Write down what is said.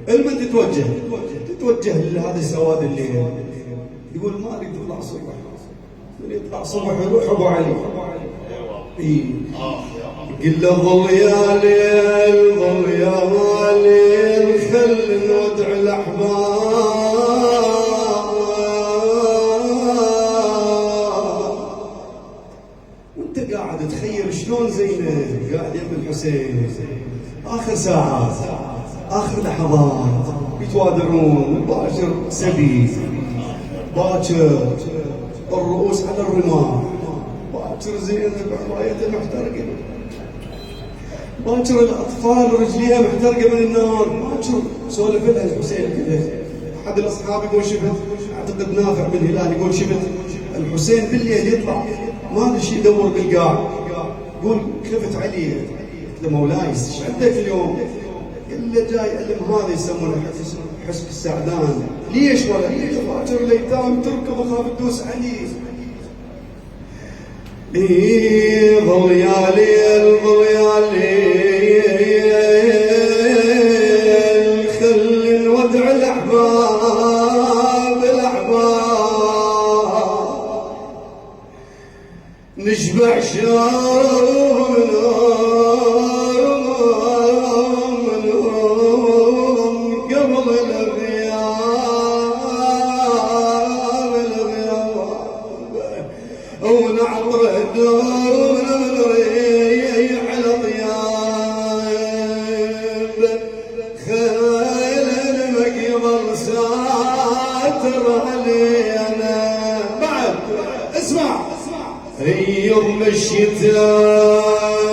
المن تتوجه لهذا سواد الليل، يقول ما اريد اطلع صبح، من يطلع صبح يروح ابو علي. اي قل له ظل يا ليل ظل يا ليل خل نودع الاحباب، وانت قاعد تخيل شلون زينب قاعد يم الحسين اخر ساعات اخر لحظات يتوادعون، باكر سبي، باكر الرؤوس على الرماح، باكر زينب عرايتها محترقه، باكر الاطفال رجليها محترقه من النار، باكر سولف لها الحسين كذا. احد الاصحاب يقول شفت، اعتقد نافع بن هلال يقول شفت الحسين بالليل يطلع ما ادري شي يدور بالقاع، يقول خفت علي، قلت له مولاي ايش عندك اليوم؟ قال له جاي علم هذا يسمونه حسك السعدان. ليش ولا؟ قلت له باكر الايتام تركض وخاف تدوس علي. ظل يا ليل ظل يا ليل خل نودع الاحباب نشبع شار من قبل الغياب ونعطر هدوم على طياب خيل المقبل ساتر علينا. بعد اسمع يوم الشتاء